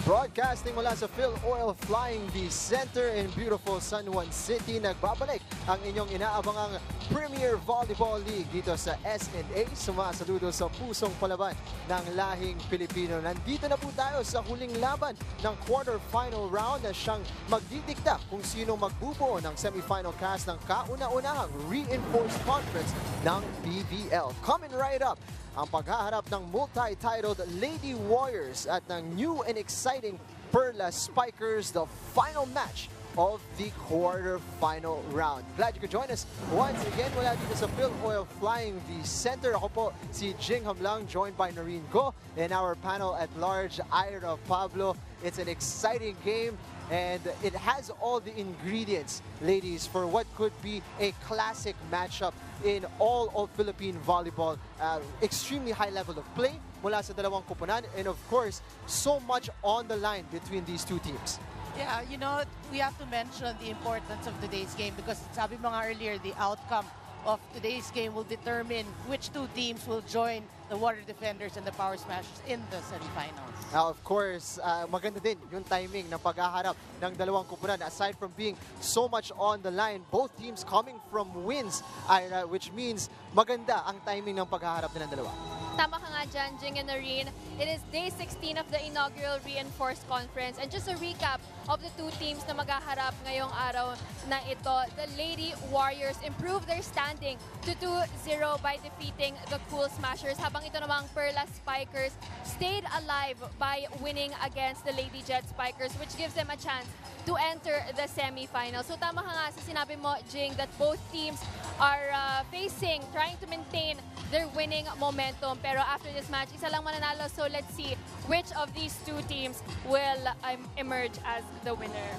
Broadcasting mula sa Phil Oil Flying V Center in beautiful San Juan City, nagbabalik ang inyong inaabangang Premier Volleyball League dito sa SNA. Sumasaludo sa pusong palaban ng lahing Pilipino. Nandito na po tayo sa huling laban ng quarterfinal round na siyang magdidikta kung sino magbubuo ng semifinal cast ng kauna-unahang reinforced conference ng PVL. Coming right up, ang paghaharap ng multi-titled Lady Warriors at ng new and exciting Perlas Spikers, the final match of the quarter-final round. Glad you could join us once again mula dito sa Phil Oil Flying V Center. Ako po si Jing Hamlang, joined by Noreen Go, and our panel at large, Ira Pablo. It's an exciting game, and it has all the ingredients, ladies, for what could be a classic matchup in all of Philippine volleyball. Extremely high level of play mula sa dalawang koponan, and of course, so much on the line between these two teams. Yeah, you know, we have to mention the importance of today's game because sabi mo nga earlier, the outcome of today's game will determine which two teams will join the Water Defenders and the Power Smashers in the semifinals. Now, of course, maganda din yung timing ng paghaharap ng dalawang koponan. Aside from being so much on the line, both teams coming from wins, Ira, which means maganda ang timing ng paghaharap ng dalawa. Tama ka nga dyan, Jing and Noreen. It is day 16 of the inaugural Reinforced Conference. And just a recap of the two teams na maghaharap ngayong araw na ito. The Lady Warriors improved their standing to 2-0 by defeating the Cool Smashers. Habang ito namang Perlas Spikers stayed alive by winning against the Lady Jet Spikers, which gives them a chance to enter the semifinals. So tama ka nga sa sinabi mo, Jing, that both teams are trying to maintain their winning momentum. Pero after this match, isa lang mananalo. So let's see which of these two teams will emerge as the winner.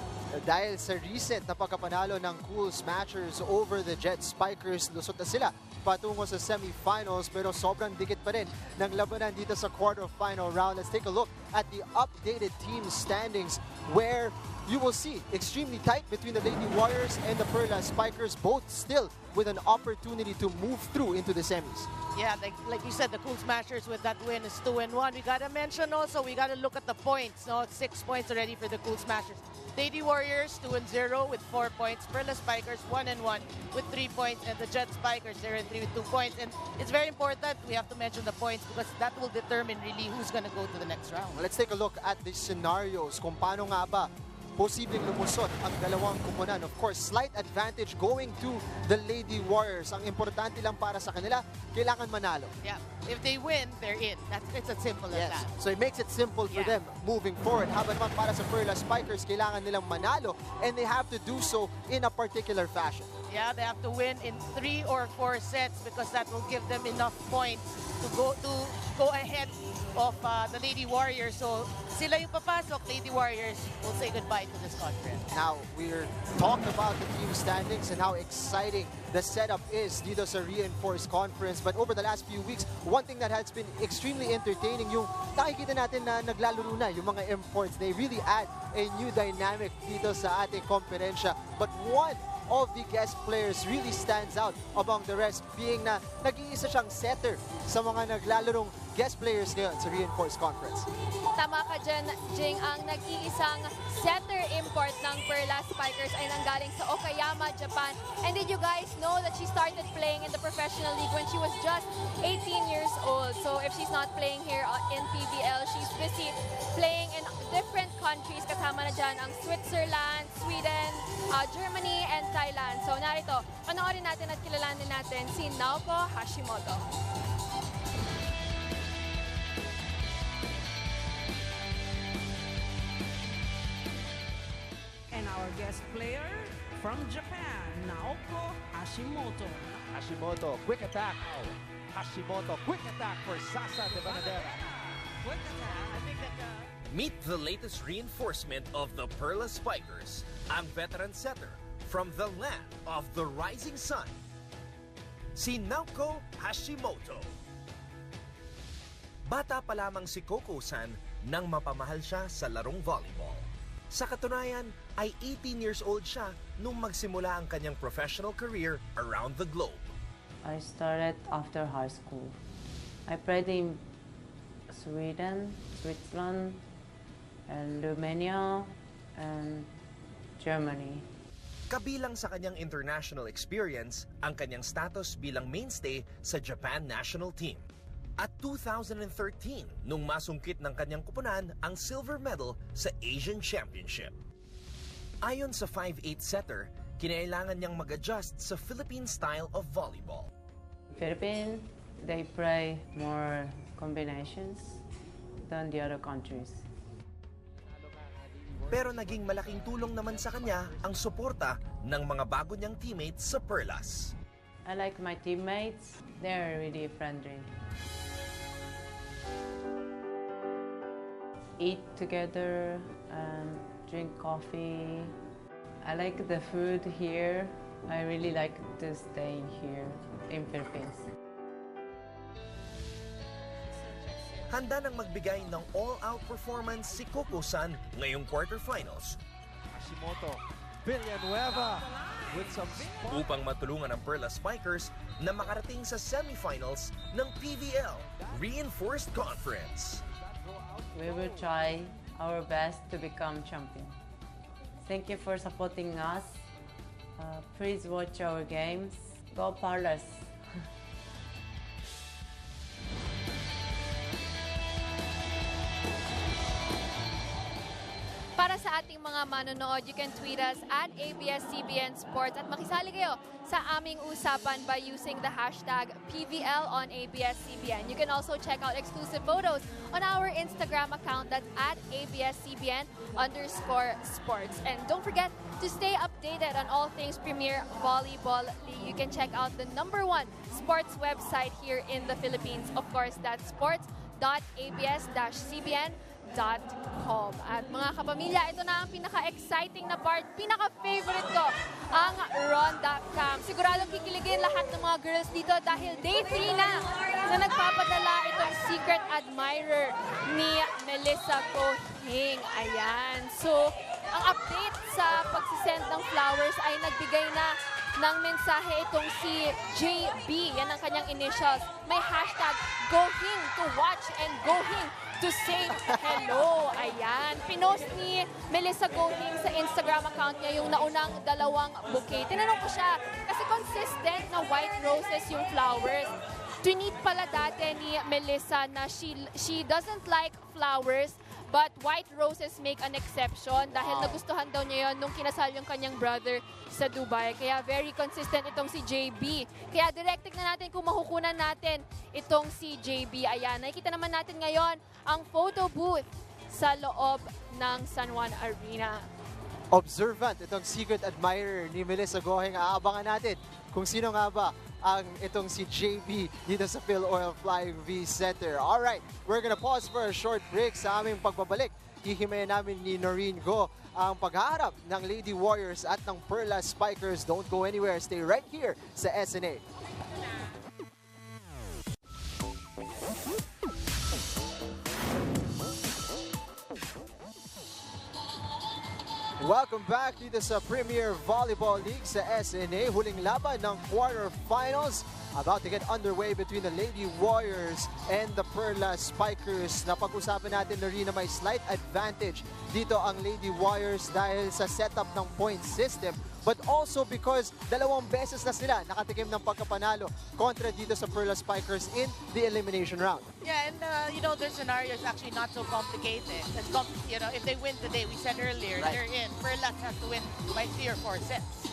Dahil sa recent na pagkapanalo ng Cool Smashers over the Jet Spikers, lusot na sila patungo sa semifinals, pero sobrang dikit pa rin ng labanan dito sa quarterfinal round. Let's take a look at the updated team standings, where you will see extremely tight between the Lady Warriors and the Perlas Spikers, both still with an opportunity to move through into the semis. Yeah, like you said, the Cool Smashers with that win is 2-1. We gotta mention also, we gotta look at the points. No, 6 points already for the Cool Smashers. Lady Warriors 2-0 with 4 points. Perlas Spikers 1-1 with 3 points, and the Jet Spikers 0-3 with 2 points. And it's very important we have to mention the points because that will determine really who's gonna go to the next round. Well, let's take a look at the scenarios kung paano nga ba posibleng lumusot ang dalawang koponan. Of course, slight advantage going to the Lady Warriors. Ang importante lang para sa kanila, kailangan manalo. Yeah, if they win, they're in. It's as simple as that. So it makes it simple for them moving forward. Habang naman para sa Perlas Spikers, kailangan nilang manalo, and they have to do so in a particular fashion. Yeah, they have to win in 3 or 4 sets because that will give them enough points to go ahead of the Lady Warriors. So sila yung papasok, Lady Warriors will say goodbye to this conference. Now, we're talking about the team standings and how exciting the setup is dito sa Reinforced Conference. But over the last few weeks, one thing that has been extremely entertaining, yung nakikita natin na naglalaro na yung mga imports. They really add a new dynamic dito sa ating komperensya. But one of the guest players really stands out among the rest, being na nag-iisa siyang setter sa mga naglalarong guest players ngayon sa Reinforced Conference. Tama ka dyan, Jing. Ang nag-iisang setter import ng Perlas Spikers ay nanggaling sa Okayama, Japan. And did you guys know that she started playing in the professional league when she was just 18 years old? So if she's not playing here in PVL, she's busy playing in different countries. Kasama na dyan ang Switzerland, Sweden, Germany, and Thailand. So narito, panoorin natin at kilalanin natin si Naoko Hashimoto. And our guest player from Japan, Naoko Hashimoto. Hashimoto, quick attack. Hashimoto, quick attack for Sasa de Banadera. Quick attack. I think that Meet the latest reinforcement of the Perlas Spikers, ang veteran setter from the land of the rising sun, si Naoko Hashimoto. Bata pa lamang si Coco-san nang mapamahal siya sa larong volleyball. Sa katunayan ay 18 years old siya nung magsimula ang kanyang professional career around the globe. I started after high school. I played in Sweden, Switzerland, and Romania and Germany. Kabilang sa kanyang international experience ang kanyang status bilang mainstay sa Japan national team. At 2013, nung masungkit ng kanyang kupunan ang silver medal sa Asian Championship. Ayon sa 5'8" setter, kinailangan niyang mag-adjust sa Philippine style of volleyball. Philippines, they play more combinations than the other countries. Pero naging malaking tulong naman sa kanya ang suporta ng mga bago niyang teammates sa Perlas. I like my teammates. They're really friendly. Eat together and drink coffee. I like the food here. I really like to stay here in Philippines. Handa nang magbigay ng all-out performance si Coco-san ngayong quarterfinals Hashimoto, Villanueva with some spot. upang matulungan ang Perlas Spikers na makarating sa semifinals ng PVL Reinforced Conference. We will try our best to become champion. Thank you for supporting us. Please watch our games. Go Perlas! Para sa ating mga manonood, you can tweet us at ABS-CBN Sports at makisali kayo sa aming usapan by using the hashtag PVL on ABS-CBN. You can also check out exclusive photos on our Instagram account, that's at ABS-CBN_sports. And don't forget to stay updated on all things Premier Volleyball League. You can check out the #1 sports website here in the Philippines. Of course, that's sports.abs-cbn.com. At mga kapamilya, ito na ang pinaka-exciting na part, pinaka-favorite ko, ang Ron.com. Siguradong kikiligin lahat ng mga girls dito dahil day 3 na nagpapadala itong secret admirer ni Melissa Kohing. Ayan. So, ang update sa pagsisend ng flowers ay nagbigay na ng mensahe itong si JB. Yan ang kanyang initials. May hashtag Gohing to watch and Gohing to say hello. Ayan. Pinost ni Melissa Gohing sa Instagram account niya yung naunang 2 bouquet. Tinanong ko siya kasi consistent na white roses yung flowers. Tweet pala dati ni Melissa na she doesn't like flowers but white roses make an exception dahil nagustuhan daw niya yon nung kinasal yung kanyang brother sa Dubai. Kaya very consistent itong si JB. Kaya direct na natin kung makukunan natin itong si JB. Ayan, nakikita naman natin ngayon ang photo booth sa loob ng San Juan Arena. Observant itong secret admirer ni Melissa Gohing. Aabangan natin kung sino nga ba ang itong si JB dito sa Phil Oil Flying V Center. Alright, we're gonna pause for a short break. Sa aming pagbabalik, hihimayin namin ni Noreen Go ang paghaharap ng Lady Warriors at ng Perlas Spikers. Don't go anywhere. Stay right here sa SNA. Welcome back dito sa Premier Volleyball League sa SNA. Huling laban ng quarterfinals about to get underway between the Lady Warriors and the Perlas Spikers. Napag-usapan natin na rin na may slight advantage dito ang Lady Warriors dahil sa setup ng point system, but also because 2 beses na sila nakatikim ng pagkapanalo kontra dito sa Perlas Spikers in the elimination round. Yeah, and their scenario is actually not so complicated. If they win today, we said earlier, they're in. Perlas has to win by 3 or 4 sets.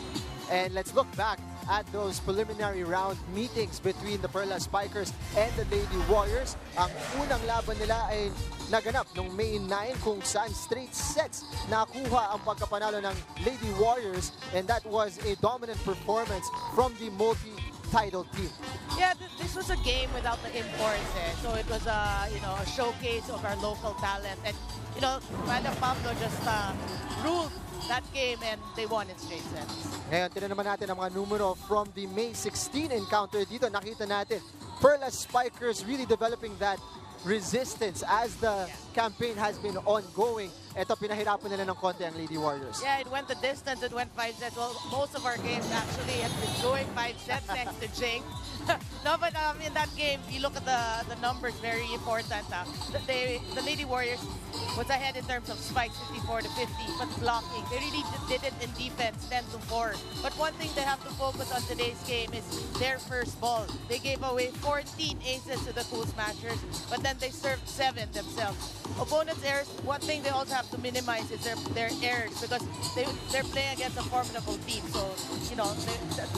And let's look back at those preliminary round meetings between the Perlas Spikers and the Lady Warriors. Ang unang laban nila ay naganap noong May 9 kung saan straight sets nakuha ang pagkapanalo ng Lady Warriors, and that was a dominant performance from the multi-title team. Yeah, this was a game without the imports. So it was a showcase of our local talent. And Manda Pablo just ruled that game and they won in straight sets. Ngayon, tinan naman natin ang mga numero from the May 16 encounter dito. Nakita natin, Perlas Spikers really developing that resistance as the campaign has been ongoing. Ito, pinahirapan nila ng konti ang Lady Warriors. Yeah, it went the distance. It went 5 sets. Well, most of our games actually have been going 5 sets next to Jing. No, but in that game, you look at the numbers, very important. The Lady Warriors was ahead in terms of spikes, 54 to 50, but blocking. They really did it in defense, 10 to 4. But one thing they have to focus on today's game is their first ball. They gave away 14 aces to the Cool Smashers, but then they served 7 themselves. Opponents' errors, one thing they also have to minimize is their errors, because they're playing against a formidable team. So, you know,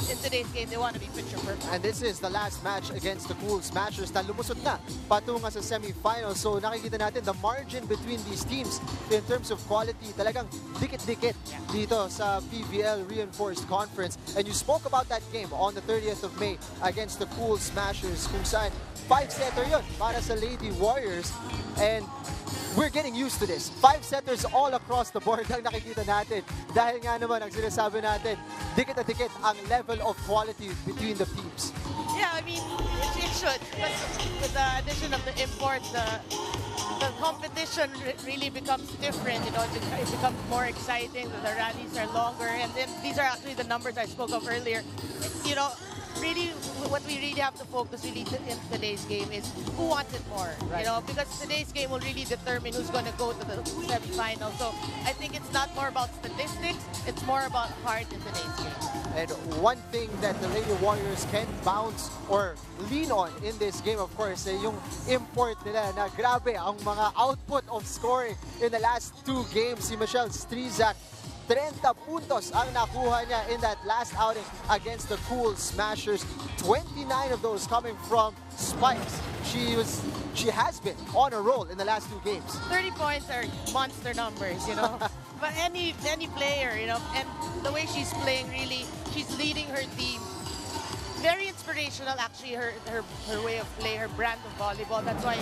in today's game, they want to be picture perfect. And this is the last match against the Cool Smashers na lumusot na patunga sa semifinals. So nakikita natin the margin between these teams in terms of quality talagang dikit-dikit dito sa PVL Reinforced Conference. And you spoke about that game on the 30th of May against the Cool Smashers kung saan 5-setter yun para sa Lady Warriors. And we're getting used to this. 5-setters all across the board ang nakikita natin. Dahil nga naman ang sinasabi natin, dikit na dikit ang level of quality between the teams. Yeah, I mean, it should. But with the addition of the imports, the competition really becomes different. You know, it becomes more exciting. The rallies are longer, and then these are actually the numbers I spoke of earlier. You know, really, what we really have to focus really in today's game is who wants it more. Right. You know, because today's game will really determine who's going to go to the semifinal. So I think it's not more about statistics; it's more about heart in today's game. And one thing that the Lady Warriors can bounce or lean on in this game, of course, yung import nila na grabe ang mga output of scoring in the last 2 games. Si Michelle Strizak, 30 puntos ang nakuha niya in that last outing against the Cool Smashers. 29 of those coming from spikes. She has been on a roll in the last 2 games. 30 points are monster numbers, you know. But any player, you know, and the way she's playing, really, she's leading her team. Very inspirational, actually, her way of play, her brand of volleyball. That's why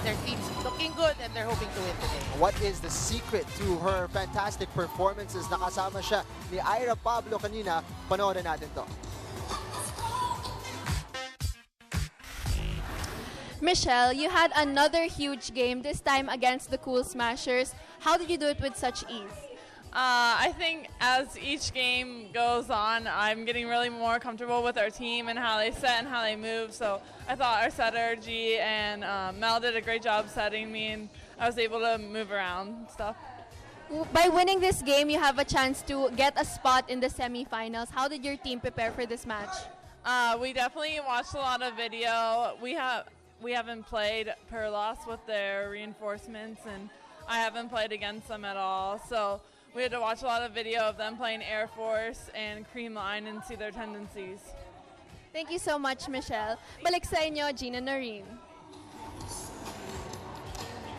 their team's looking good and they're hoping to win today. What is the secret to her fantastic performances? Nakasama siya ni Ira Pablo kanina. Panoorin natin to. Michelle, you had another huge game, this time against the Cool Smashers. How did you do it with such ease? I think as each game goes on, I'm getting really more comfortable with our team and how they set and how they move. So I thought our setter, G, and Mel did a great job setting me, and I was able to move around and stuff. By winning this game, you have a chance to get a spot in the semifinals. How did your team prepare for this match? We definitely watched a lot of video. We haven't played Perlas with their reinforcements, and I haven't played against them at all. So we had to watch a lot of video of them playing Air Force and Cream Line and see their tendencies. Thank you so much, Michelle. Balik sa inyo, Gina Noreen.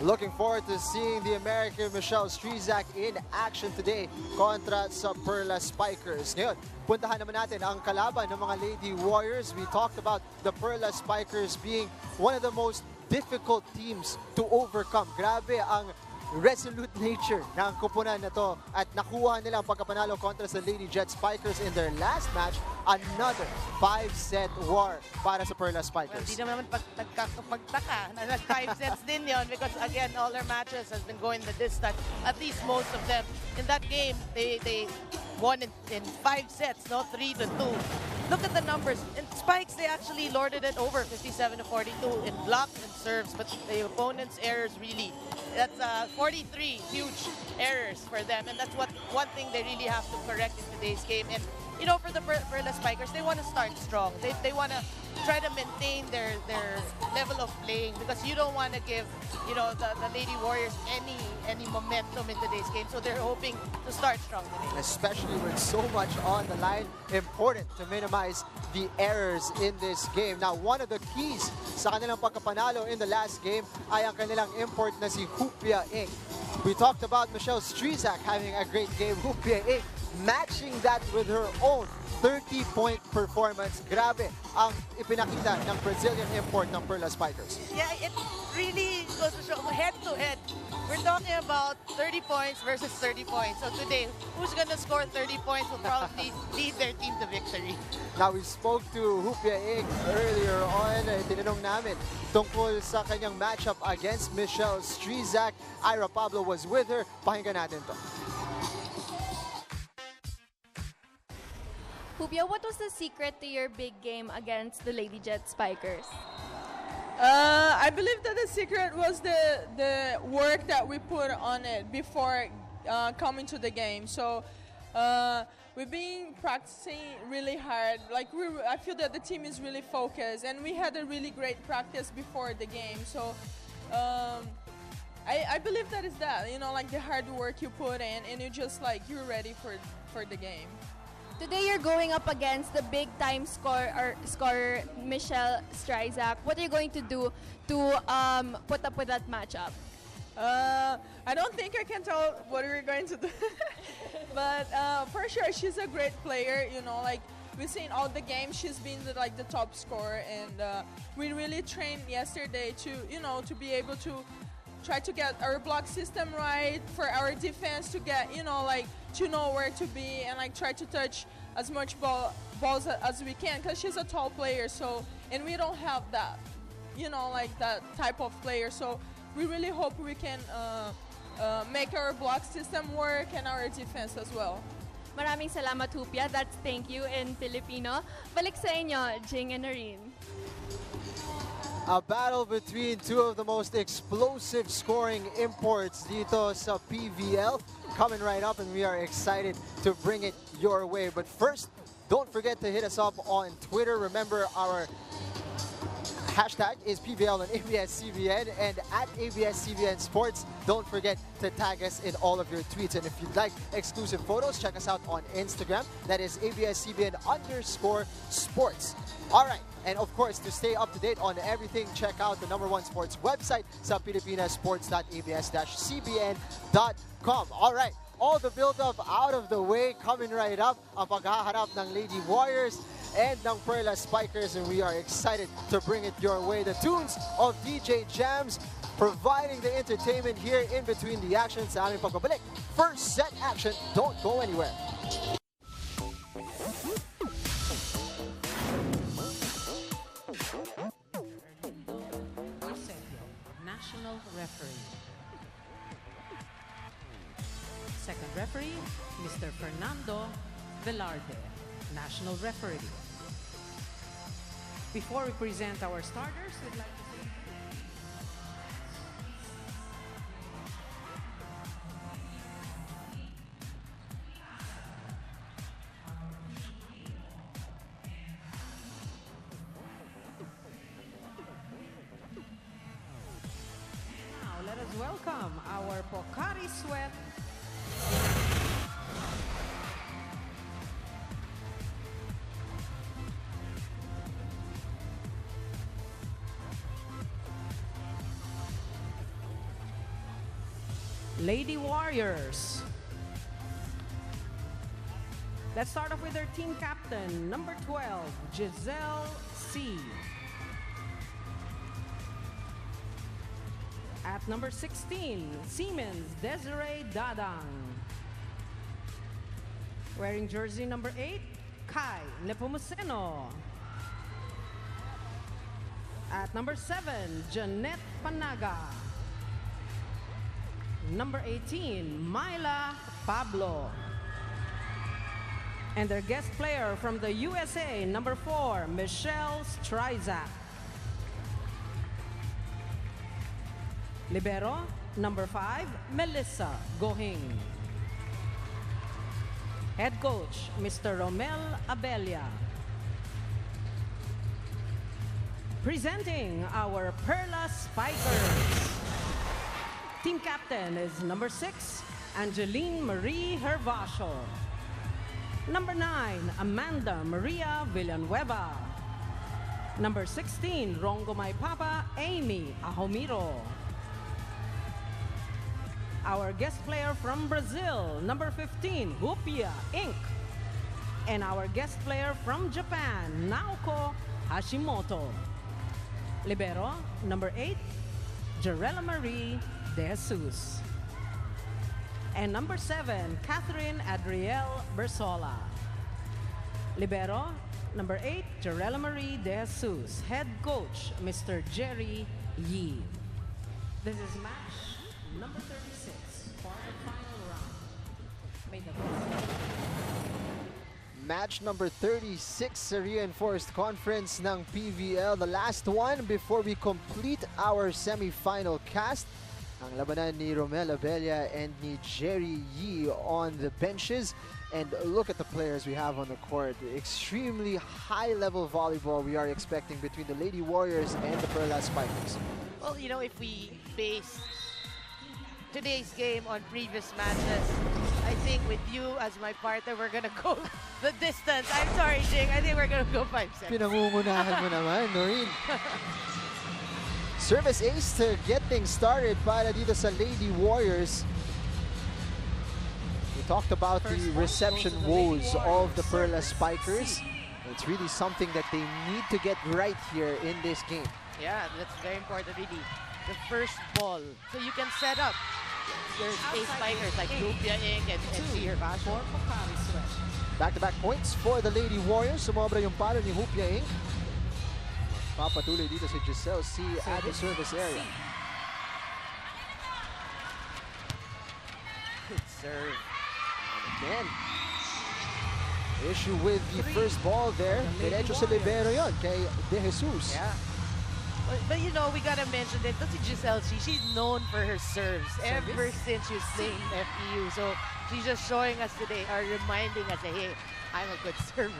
Looking forward to seeing the American Michelle Strizak in action today kontra sa Perlas Spikers. Ngayon, puntahan naman natin ang kalaban ng mga Lady Warriors. We talked about the Perlas Spikers being one of the most difficult teams to overcome. Grabe ang resolute nature ng kupunan na to at nakuha nila ang pagkapanalo kontra sa Lady Jet Spikers in their last match. Another 5-set war para sa Perlas Well, Spikers. di naman pagtaka na 5 sets din yon, because again, all their matches has been going the distance. At least most of them. In that game, they won in 5 sets, no? 3-2. Look at the numbers. In spikes, they actually lorded it over 57 to 42 in blocks and serves, but the opponent's errors really, that's 43 huge errors for them, and that's one thing they really have to correct in today's game. And you know, for the Perlas Spikers, they want to start strong. They want to try to maintain their level of playing, because you don't want to give, you know, the Lady Warriors any momentum in today's game. So they're hoping to start strong today. Especially with so much on the line, important to minimize the errors in this game. Now, one of the keys sa kanilang pagkapanalo in the last game ay ang kanilang import na si Hupia Inc. We talked about Michelle Strizak having a great game. Hupia Inc. matching that with her own 30-point performance. Grabe ang ipinakita ng Brazilian import ng Perlas Spikers. Yeah, it really goes to show head-to-head. We're talking about 30 points versus 30 points. So today, who's going to score 30 points will probably lead their team to victory. Now, we spoke to Hupia Inc. earlier on. Tinanong namin tungkol sa kanyang matchup against Michelle Strizak. Ira Pablo was with her. Pakinggan natin to. Hupia, what was the secret to your big game against the Lady Jet Spikers? I believe that the secret was the work that we put on it before coming to the game. So we've been practicing really hard. Like I feel that the team is really focused, and we had a really great practice before the game. So I believe that is that, you know, like the hard work you put in, and you're ready for the game. Today you're going up against the big-time scorer Michelle Stryzak. What are you going to do to put up with that matchup? I don't think I can tell what we're going to do. But for sure, she's a great player. You know, like we've seen all the games, she's been the top scorer, and we really trained yesterday to be able to try to get our block system right for our defense to get, to know where to be and try to touch as much balls as we can, because she's a tall player. So, and we don't have that, that type of player. So we really hope we can make our block system work and our defense as well. Maraming salamat, Hupia. That's thank you in Filipino. Balik sa inyo, Jing and Noreen. A battle between two of the most explosive scoring imports dito sa PVL coming right up, and we are excited to bring it your way. But first, don't forget to hit us up on Twitter. Remember, our hashtag is PVL and ABS-CBN, and at ABS-CBN Sports. Don't forget to tag us in all of your tweets. And if you'd like exclusive photos, check us out on Instagram. That is ABS-CBN_sports. All right. And of course, to stay up to date on everything, check out the #1 sports website sa filipinasports.abs-cbn.com. All right. All the build-up out of the way, coming right up, ang paghaharap ng Lady Warriors and ng Perlas Spikers, and we are excited to bring it your way. The tunes of DJ Jams providing the entertainment here in between the action sa aming pagbabalik. First set action, don't go anywhere. National referee. Second referee, Mr. Fernando Velarde, national referee. Before we present our starters, we'd like to say now let us welcome our Pocari Sweat Lady Warriors. Let's start off with their team captain, number 12, Giselle C. At number 16, Siemens Desiree Dadang. Wearing jersey number 8, Kai Nepomuceno. At number 7, Jeanette Panaga. Number 18, Myla Pablo. And their guest player from the USA, number 4, Michelle Stryzak. Libero, number 5, Melissa Gohing. Head coach, Mr. Romel Abella. Presenting our Perlas Spikers. Team captain is number 6, Angeline Marie Hervasio. Number 9, Amanda Maria Villanueva. Number 16, Rongo May Papa, Amy Ahomiro. Our guest player from Brazil, number 15, Hupia Inc. And our guest player from Japan, Naoko Hashimoto. Libero, number 8, Jarella Marie De Jesus. And number 7, Catherine Adrielle Bersola. Libero, number 8, Jarella Marie De Jesus. Head coach, Mr. Jerry Yee. This is match number 36 for the final round. May the Match number 36 sa Reinforced Conference ng PVL. The last one before we complete our semi-final cast. Ang labanan ni Romel Abella and ni Jerry Yee on the benches. And look at the players we have on the court. Extremely high-level volleyball we are expecting between the Lady Warriors and the Perlas Spikers. Well, you know, if we base today's game on previous matches, I think with you as my partner, we're gonna go the distance. I'm sorry, Jing. I think we're gonna go 5 seconds. Pinangungunahan mo naman, Noreen. Service ace to get things started para dito sa Lady Warriors. We talked about the reception woes of the Perlas Spikers. It's really something that they need to get right here in this game. Yeah, that's very important, really. The first ball. So you can set up your ace spikers like Lupia Inc. and Seer for Pocari Sweat. Back-to-back points for the Lady Warriors. Sumobra yung palo ni Hupia Inc. Papatuloy dito si Giselle C. at the service area. Good serve. Again, issue with the first ball there. Diretso sa libero yon kay De Jesus. Yeah. But you know, we gotta mention that that's Giselle C. She's known for her serves ever since she was playing FEU. So she's just showing us today, or reminding us that, hey, I'm a good server.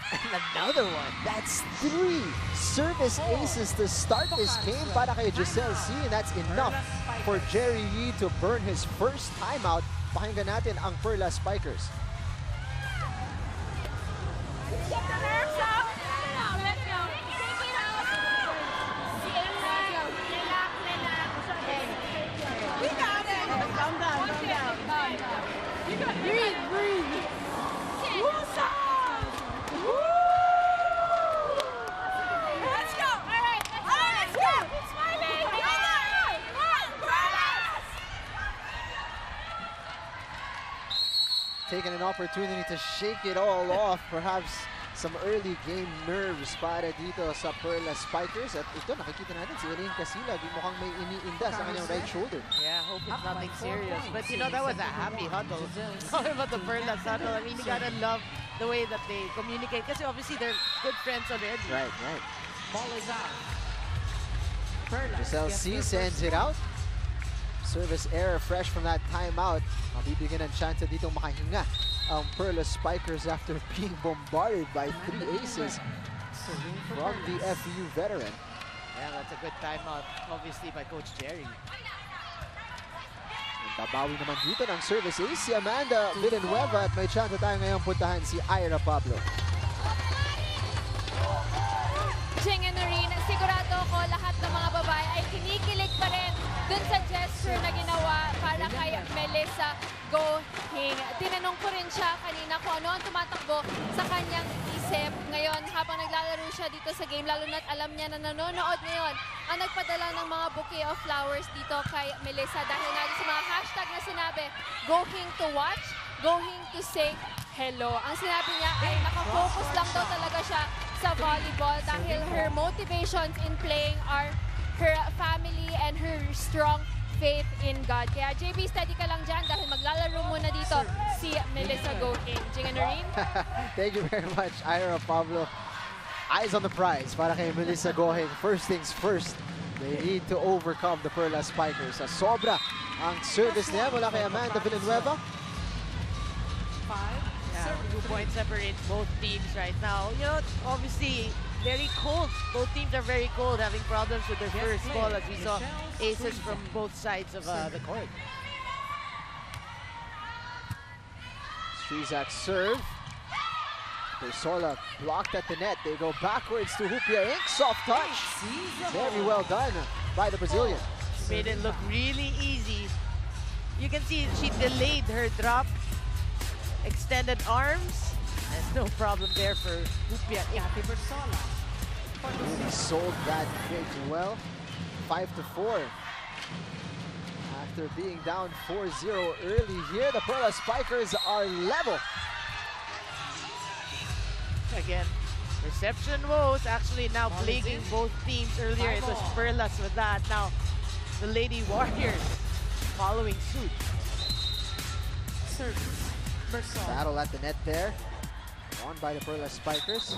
And another one. That's 3 service aces to start this game para kay Giselle C. And that's enough for Jerry Yee to burn his first timeout. Pakinggan natin ang Perlas Spikers. Taking an opportunity to shake it all off. Perhaps some early game nerves para dito sa Perlas Spikers. At ito, nakikita natin si Elaine Casilag. Mukhang may iniinda sa kanyang right shoulder. Yeah, hope it's nothing serious. But you know, that was a happy huddle. Talking about the Perlas huddle, I mean, you gotta love the way that they communicate. Because obviously they're good friends already. Right, right. Ball is out. Perlas Giselle C sends it out. Service error fresh from that timeout. Mabibigyan ng chance ditong makahinga ang Perlas Spikers after being bombarded by 3 aces from the FEU veteran. Yeah, that's a good timeout, obviously, by Coach Jerry. Babawi naman dito ng service ace si Amanda Villanueva at may chance tayo ngayong puntahan si Ira Pablo. Jing and Noreen, sigurado ko lahat ng mga babae ay kinikilig pa rin dun sa gesture na ginawa para kay Melissa Go Hing. Tinanong ko rin siya kanina kung ano ang tumatakbo sa kanyang isip ngayon habang naglalaro siya dito sa game, lalo na't alam niya na nanonood ngayon ang nagpadala ng mga bouquet of flowers dito kay Melissa dahil nga sa mga hashtag na sinabi, Go Hing to watch, Go Hing to say hello. Ang sinabi niya ay nakafocus lang daw talaga siya sa volleyball dahil her motivations in playing are her family and her strong faith in God. Kaya JB, steady ka lang dyan dahil maglalaro muna dito si Melissa Go Hing. Jing and Noreen? Thank you very much, Ira Pablo. Eyes on the prize para kay Melissa Go Hing. First things first, they need to overcome the Perlas Spikers. Sa sobra ang service niya mula kay Amanda Villanueva. 5. Yeah, 2 points separate both teams right now. You know, obviously very cold. Both teams are very cold, having problems with their first ball as we saw aces from both sides of the court. Strizak serve. Persola blocked at the net. They go backwards to Hupia Inc. Soft touch. Very well done by the Brazilian. She made it look really easy. You can see she delayed her drop. Extended arms. There's no problem there for Hupia Inc. Really sold that big well. 5-4. After being down 4-0 early here, the Perlas Spikers are level. Again, reception woes actually now plaguing both teams. Earlier it was Perlas with that. Now the Lady Warriors following suit. Battle at the net there. On by the Perlas Spikers.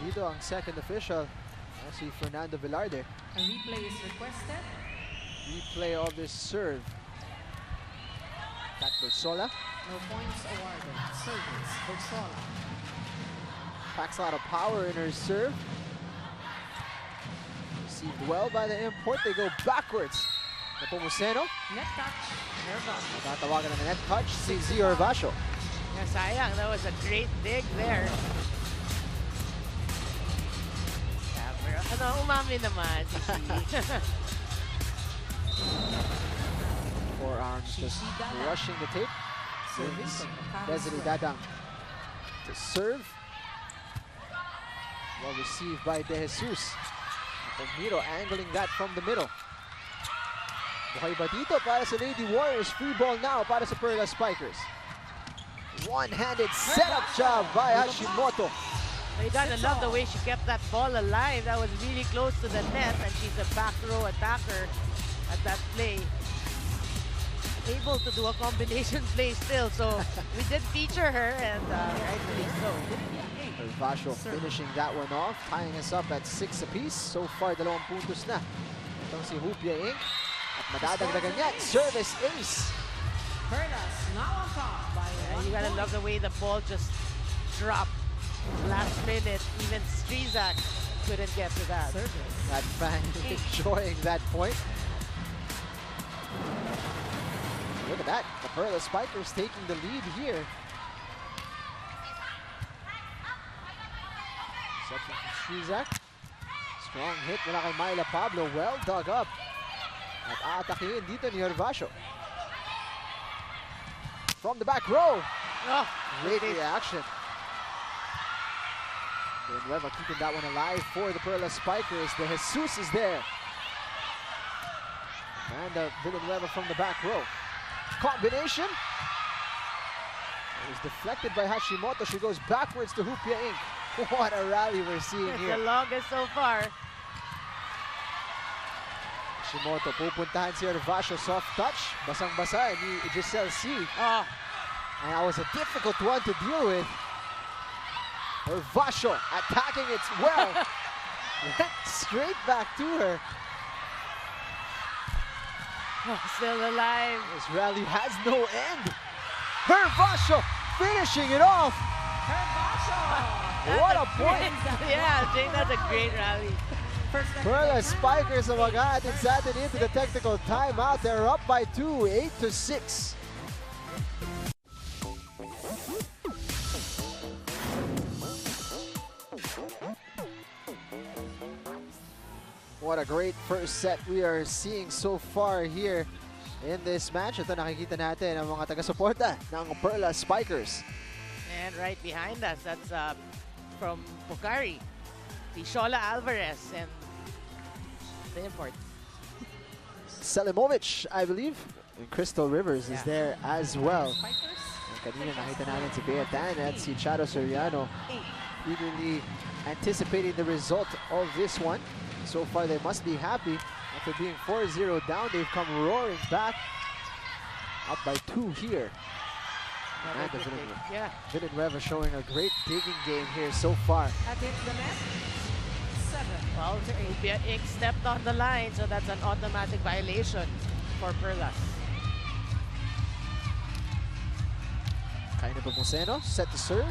Dito ang second official. Si Fernando Velarde. A replay is requested. Replay of this serve. Back Bersola. No points awarded. Service, Bersola. Packs a lot of power in her serve. Received well by the import. They go backwards. Nepomuceno. Net touch. Hervasho. Tatawagan ng net touch si Z Hervasho. Yeah, sayang. That was a great dig there. Yeah, pero ano, umami naman si Z. Forearms just rushing the tape. Service. Desiree Dadang to serve. Well received by De Jesus. Pomiro angling that from the middle. Buhay ba dito para sa Lady Warriors? Free ball now para sa Perlas Spikers. One-handed setup job by Hashimoto. You gotta love the way she kept that ball alive. That was really close to the net, and she's a back row attacker at that play. Able to do a combination play still, so we did feature her, and rightfully so. Hervasho finishing that one off, tying us up at 6 apiece. So far, 2 puntos na. Itong si Hupia Inc. At madadagdagan yan, service ace. Perlas now on top by You gotta love the way the ball just dropped last minute. Even Strizak couldn't get to that. service. That fan enjoying that point. Look at that, the Perlas Spikers taking the lead here. Section from Strizak. Strong hit mula kay Myla Pablo, well dug up. At aatakihin dito ni Hervasho. From the back row. Oh, Great reaction. Villanueva keeping that one alive for the Perlas Spikers. The Jesus is there. Amanda Villanueva from the back row. Combination. It was deflected by Hashimoto. She goes backwards to Hupia Inc. What a rally we're seeing it's here. the longest so far. Hashimoto pupuntahan si Hervasho. Soft touch. Basang-basa ni Giselle C. Oh, And that was a difficult one to deal with. Hervasho attacking it well. Went straight back to her. still alive. This rally has no end. Hervasho finishing it off. Hervasho! What a point. Yeah, Jane, that's a great rally. Perlas Spikers ang mag-aatid sa atin into the technical timeout. They're up by 2, 8-6. What a great first set we are seeing so far here in this match. Ito nakikita natin ang mga taga-suporta ng Perlas Spikers. And right behind us, that's from Pocari, Tishola Alvarez, and the import. Selimovic, I believe. And Crystal Rivers is Yeah. there as well. And kanina nakita natin si Bea Tan at si Charo Soriano eagerly anticipating the result of this one. So far, they must be happy. After being 4-0 down, they've come roaring back. Up by 2 here. And Another good Villanueva. dig. Yeah. Villanueva showing a great digging game here so far. At hits the net. 7. Well, Ubia Inc. stepped on the line, so that's an automatic violation for Perlas. Kaina Pomoceno set to serve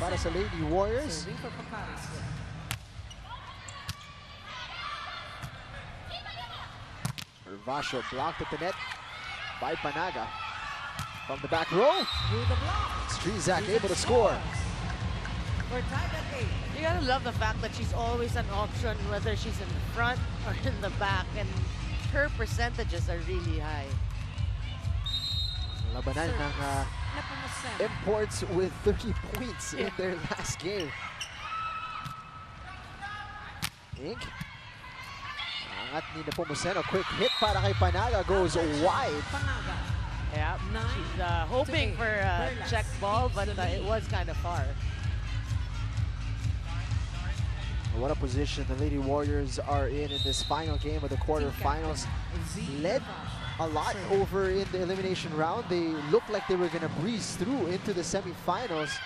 para sa Lady Warriors. Serving for Pocari. Hervasho blocked at the net by Panaga. From the back row, Through the block. Strizak able to score. We're tied at 8. You gotta love the fact that she's always an option, whether she's in the front or in the back, and her percentages are really high. Labanan ng Nepomuceno. imports with 30 points in their last game. Inc. Angat ni Nepomuceno. Quick hit para kay Panaga. Goes wide. Panaga. Yeah, she's hoping for a check ball, but it was kind of far. What a position the Lady Warriors are in this final game of the quarterfinals. Led a lot over in the elimination round. They looked like they were going to breeze through into the semifinals.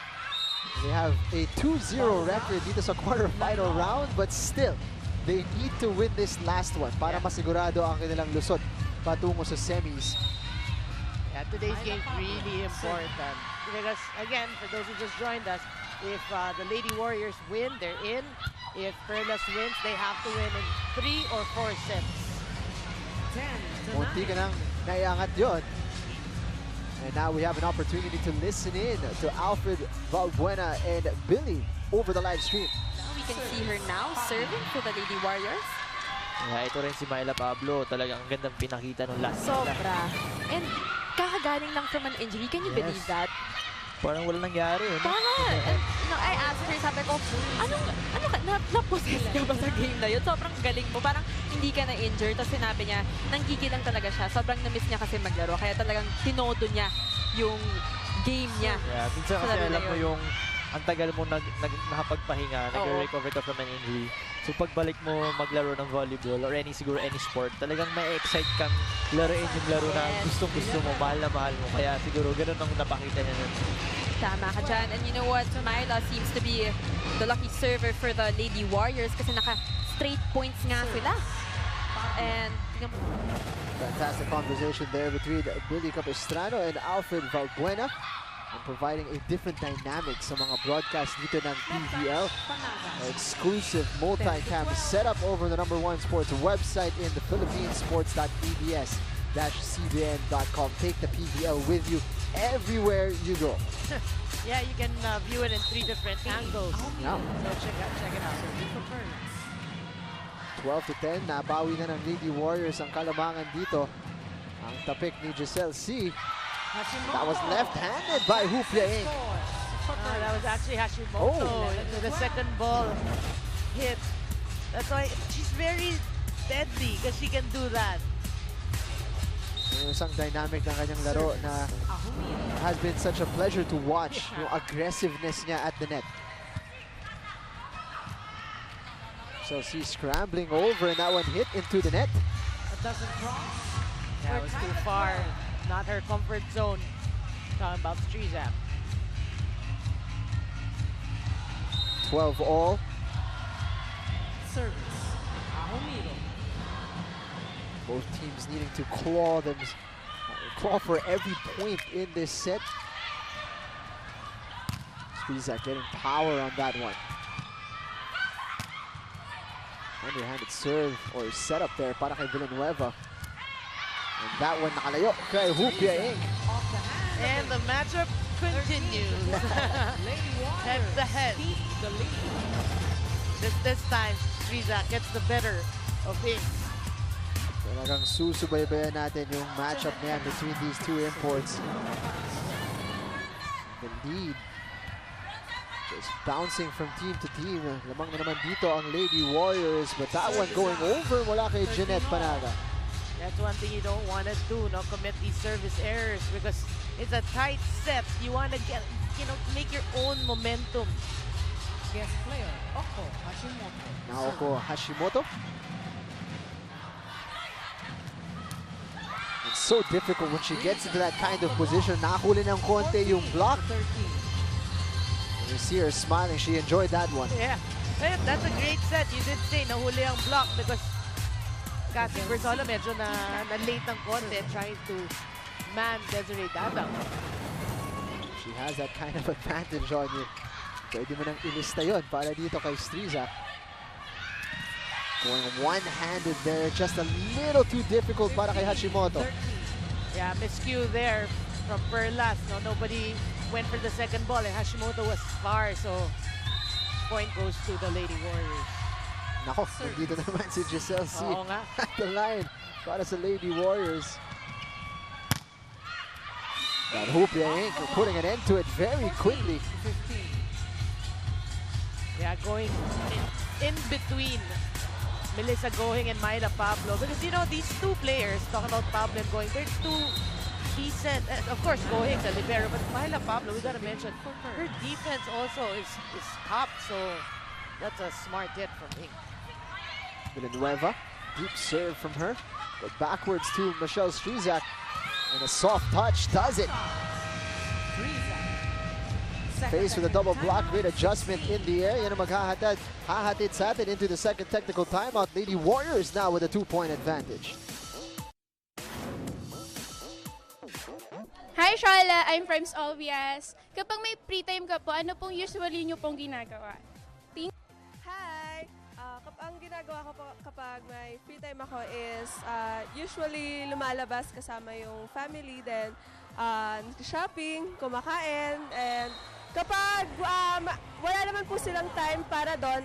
They have a 2-0 record dito sa quarterfinal round, but still, they need to win this last one para masigurado ang kanilang lusot patungo sa semis. Yeah, today's game is really important. Because, again, for those who just joined us, if the Lady Warriors win, they're in. If Perlas wins, they have to win in 3 or 4 sets. Munti ka nang naiangat yun. And now we have an opportunity to listen in to Alfred Valbuena and Billy over the live stream. We can see her now serving for the Lady Warriors. Yeah, ito rin si Myla Pablo. Talagang ang gandang pinakita nung last. Sobra. And kakagaling lang from an injury. Can you believe that? Parang walang nangyari. Tama. And, I asked her, sabi ko, ano ka, na-possess ka ba sa game na yun? Sobrang galing mo. Parang hindi ka na-injured. Tapos sinabi niya, nanggigil lang talaga siya. Sobrang na-miss niya kasi maglaro. Kaya talagang tinodo niya yung game niya. Yeah, minsan kasi alam mo yung ang tagal mo nakapagpahinga, nag-recover ka from an injury. So pagbalik mo maglaro ng volleyball or siguro any sport, talagang may excite kang laruin yung laro na gustong-gusto mo, mahal na mahal mo. Kaya siguro ganun ang napakita niya nun. Tama ka dyan. And you know what? Myla seems to be the lucky server for the Lady Warriors kasi naka-straight points nga sila. And fantastic conversation there between Billy Capistrano and Alfred Valbuena, and providing a different dynamic sa mga broadcast dito ng PVL. Exclusive multi-cam setup over the #1 sports website in the Philippines, sports.abs-cbn.com. Take the PVL with you everywhere you go. Yeah, you can view it in 3 different angles. Yeah. So check it out. 12-10, nabawi na ng Lady Warriors ang kalamangan dito. Ang tapik ni Giselle C. That was left-handed by Hupia Inc. That was actually Hashimoto into the second ball hit. That's why she's very deadly because she can do that. Yung isang dynamic ng kanyang laro na has been such a pleasure to watch. Yung aggressiveness niya at the net. So she's scrambling over and that one hit into the net. It doesn't cross. That was too far. Not her comfort zone. Talking about Strizak. 12 all. Service. Ahumiro. Both teams needing to claw for every point in this set. Strizak getting power on that one. Underhanded serve or setup there para kay Villanueva. And that one nakalayo kay Hupia Inc. And the matchup continues. Head to head. This time, Strizak gets the better of Inc. Talagang susubaybayan natin yung matchup na yan between these two imports. The lead just bouncing from team to team. Lamang na naman dito ang Lady Warriors, but that one going over mula kay Jeanette Panaga. That's one thing you don't want to do, not commit these service errors because it's a tight set. You want to get, make your own momentum. Guest player, Oko Hashimoto. Naoko Hashimoto. It's so difficult when she gets into that kind of position. Nakahuli ng konti yung block. You see her smiling. She enjoyed that one. Yeah, that's a great set. You did say nahuli ang block because Cassie Bertola medyo na-late ng konti trying to man Desiree Dabang. She has that kind of advantage on you. Pwede mo nang ilista yun para dito kay Strizak. Going one-handed there, just a little too difficult para kay Hashimoto. Yeah, miscue there from Perlas. Nobody went for the second ball and Hashimoto was far, so point goes to the Lady Warriors. Nako, nandito naman si Giselle C. Oo nga. At the line para sa Lady Warriors. But Hupia Inc. putting an end to it very quickly. Yeah, going in between Melissa Going and Myla Pablo. Because, these two players, talking about Pablo and Going, they're two decent. Of course, Going, the libero. But Myla Pablo, we got to mention, her defense also is top. So, that's a smart hit from Inc. Villanueva, deep serve from her. But backwards to Michelle Strizak. And a soft touch does it. Faced with a double block, great adjustment in the air. Yan ang hahatid sa atin into the second technical timeout. Lady Warriors now with a 2-point advantage. Hi, Sharla. I'm from Olvias. Kapag may free time ka po, ano pong usually nyo pong ginagawa? Hi! Ang ginagawa ko po kapag may free time ako is usually lumalabas kasama yung family, then shopping, kumakain, and kapag wala naman po silang time para doon,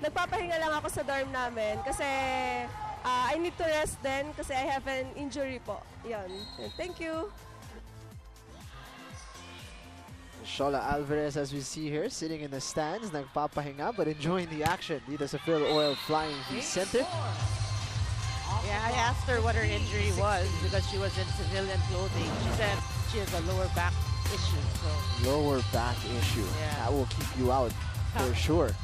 nagpapahinga lang ako sa dorm namin kasi I need to rest then kasi I have an injury po. Yun. Thank you! Shola Alvarez, as we see here, sitting in the stands, nagpapahinga but enjoying the action. Dito sa Phil Oil flying the center. Yeah, I asked her what her injury was because she was in civilian clothing. She said she has a lower back issue. So Lower back issue. Yeah. That will keep you out for sure.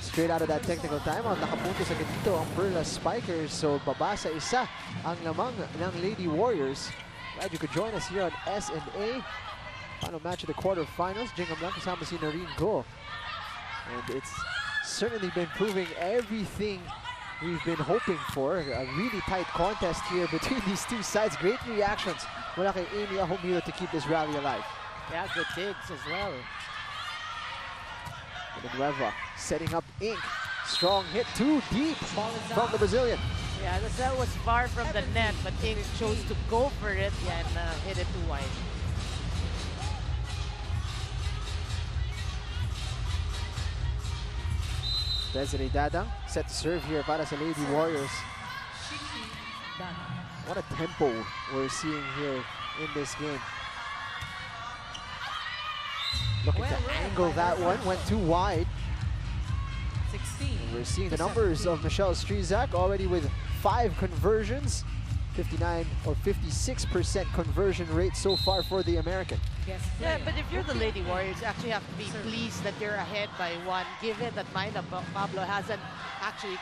Straight out of that technical timeout, nakapunto sa ganito ang Perlas Spikers. So baba sa isa ang lamang ng Lady Warriors. Glad you could join us here on S&A. Final match of the quarterfinals. Jingam lang kasama si Noreen Go. And it's certainly been proving everything we've been hoping for. A really tight contest here between these two sides. Great reactions mula kay Amy Ahomiro to keep this rally alive. yeah, good digs as well. Villanueva setting up Ink. Strong hit, too deep from the Brazilian. Yeah, the cell was far from the net, but Ink chose to go for it and hit it too wide. Desiree Dadang set to serve here para sa Lady Warriors. What a tempo we're seeing here in this game. Looking to angle that one, went too wide. 16. And we're seeing the numbers of Michelle Strizak already with 5 conversions. 59 or 56% conversion rate so far for the American. Yeah, but if you're the Lady Warriors, you actually have to be pleased that you're ahead by 1, given that Myla Pablo hasn't actually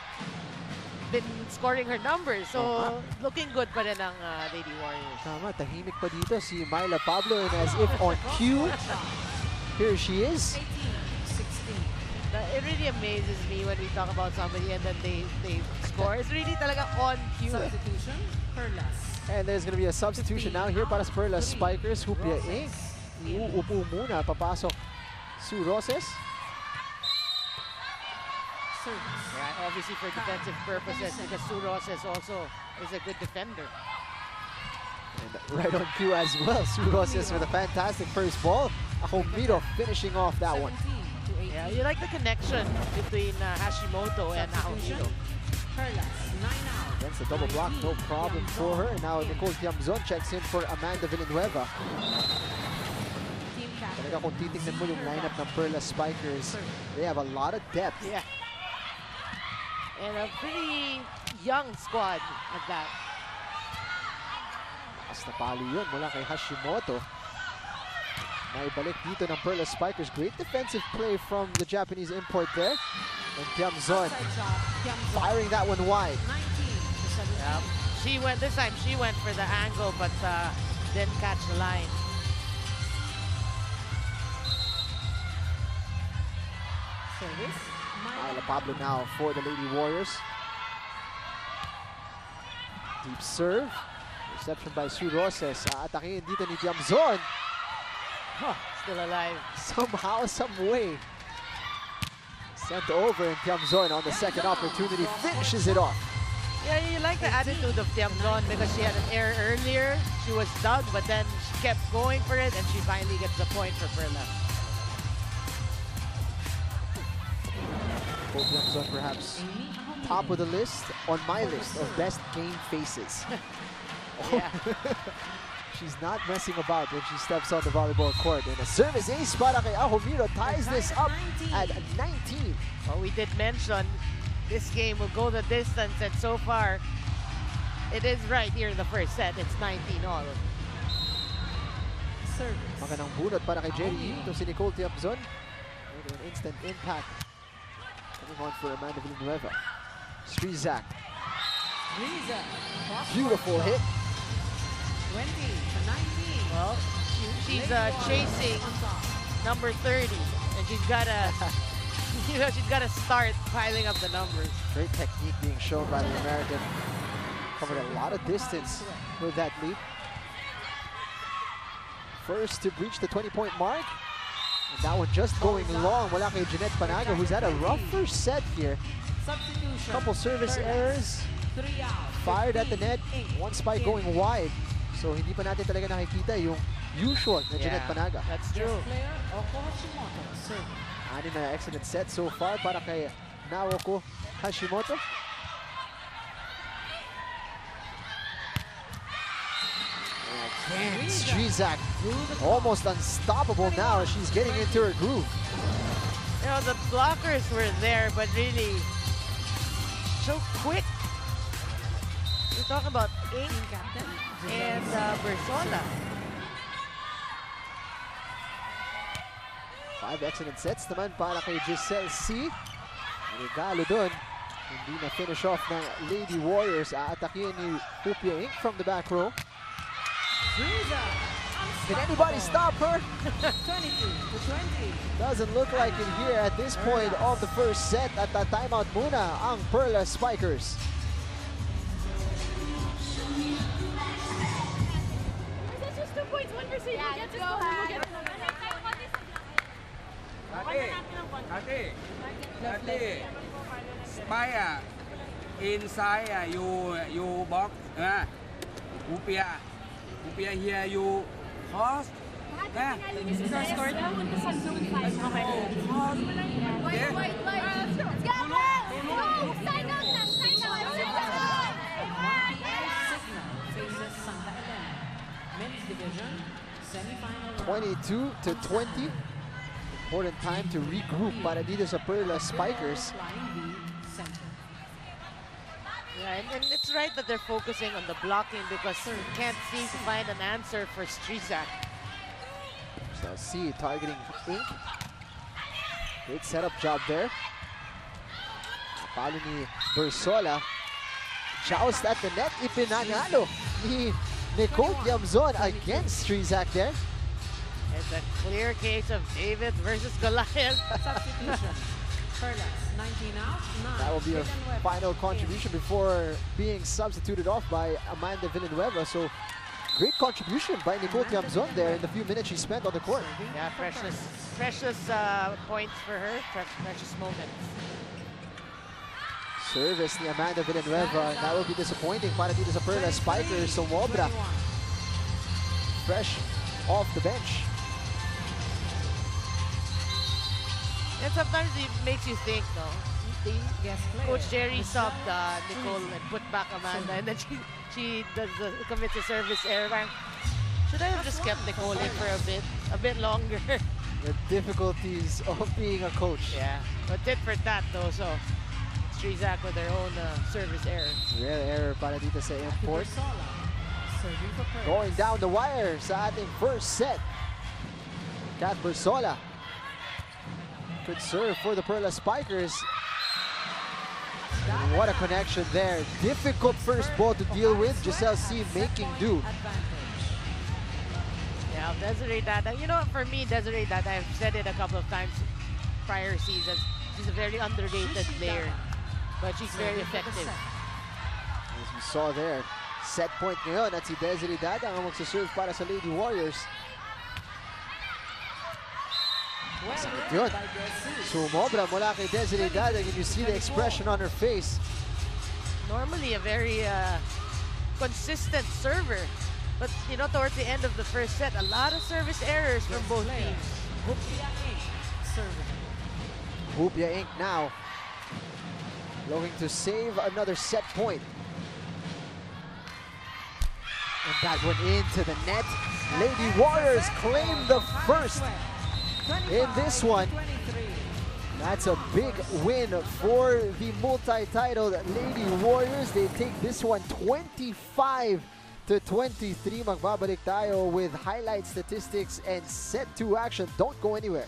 been scoring her numbers. So, looking good pa rin ang Lady Warriors. Tama, tahimik pa dito si Myla Pablo, and as if on cue, here she is. 16. It really amazes me when we talk about somebody and then they score. It's really talaga on cue. Substitution, Perlas. And there's going to be a substitution now here para sa Perlas Spikers. Hupia Inc. Uupo muna, papasok Sue Roses. Yeah, obviously for defensive purposes because Sue Roses also is a good defender. And right on cue as well, Sue Roses with a fantastic first ball. Ahomiro finishing off that one. Yeah, you like the connection between Hashimoto and Ahomiro. Perlas, 9 out. Against the double block, no problem for her. And now Nicole Tiamzon checks in for Amanda Villanueva. Team captain. Talaga kung titignan mo yung lineup ng Perlas Spikers, they have a lot of depth. Yeah. And a pretty young squad at that. As napalo yun mula kay Hashimoto. Naibalik dito ng Perlas Spikers. Great defensive play from the Japanese import there. And Tiamzon firing that one wide. 19 to 17. Yeah. She went this time. She went for the angle, but didn't catch the line. Service. Myla Pablo now for the Lady Warriors. Deep serve. Reception by Sue Roses. Aatakin dito ni Tiamzon. Still alive. Somehow, some way. Sent over, and Tiamzon on the second opportunity finishes it off. Yeah, you like the attitude of Tiamzon because she had an error earlier. She was dug, but then she kept going for it, and she finally gets the point for Perla. Tiamzon perhaps top of the list on my list of best game faces. Yeah. She's not messing about when she steps on the volleyball court. And a service ace para kay Ahomiro ties this up at 19. Well, we did mention this game will go the distance, and so far, it is right here in the first set. It's 19 all. Service. Magandang bunot para kay Jerry Ying. Ito si Nicole Tiamzon. Making an instant impact. Coming on for Amanda Villanueva. Strizak. Beautiful hit. 20 to 19. Well, she's chasing number 30, and she's gotta, she's gotta start piling up the numbers. Great technique being shown by the American. Covered a lot of distance with that leap. First to breach the 20-point mark. And that one just going long. Wala kay Jeanette Panaga, who's had a rough first set here. Couple service errors. Fired at the net. One spike going wide. So hindi pa natin talaga nakikita yung usual na Jeanette Panaga. That's true. Anim na excellent set so far para kay Naoko Hashimoto. And Strizak almost unstoppable now. She's getting into her groove. You know, the blockers were there, but really so quick. We're talking about Ink and Bersola. 5 excellent sets naman para kay Giselle C. Regalo dun. Hindi na finish off ng Lady Warriors. Aatakin ni Hupia Inc. from the back row. Can anybody stop her? 22-20. Doesn't look like it here at this point of the first set. At the timeout muna ang Perlas Spikers. Just 2 points, 1%. Yeah, let's go. Ate, Spire, inside you box, Upia here you cross. Score now? Men's division, semifinal 22-20. Important time to regroup para dito sa Perlas Spikers. Yeah, and it's right that they're focusing on the blocking because they can't seem to find an answer for Strizak. So C targeting Ink. Great setup job there. Palo ni Bersola. Joust at the net. Ipinanalo ni Nicole Yamzon against Strizak there. It's a clear case of David versus Goliath. Substitution. Perlas, 19 out, 9. That will be a final contribution before being substituted off by Amanda Villanueva. So great contribution by Nicole Tiamzon there in the few minutes she spent on the court. Yeah, precious points for her, precious moments. Service ni Amanda Villanueva. That will be disappointing para dito sa Perlas Spikers. So Mobra fresh off the bench. And sometimes it makes you think, no? Coach Jerry subbed Nicole and put back Amanda, and then she commits a service error. Should I have just kept Nicole in for a bit longer? The difficulties of being a coach. Yeah, but tit for tat though. So Strizak with their own service error. Real error para dito sa import. Going down the wire sa ating first set. Kat Bersola. Good serve for the Perlas Spikers. And what a connection there. Difficult first ball to deal with. Giselle C making do. Yeah, Desiree Dada. You know, for me, Desiree Dada, I've said it a couple of times prior seasons. She's a very underrated player, but she's very effective. As we saw there, set point ngayon at si Desiree Dada ang magsaserve para sa Lady Warriors. Sakit yun. Sumobra mula kay Desiree Dada, and you see the expression on her face. Normally a very consistent server, but you know, towards the end of the first set, a lot of service errors from both teams. Hupia Inc. now looking to save another set point. And that went into the net. Lady Warriors claim the first in this one. That's a big win for the multi-titled Lady Warriors. They take this one 25-23. Magbabalik tayo with highlight statistics and set 2 action. Don't go anywhere.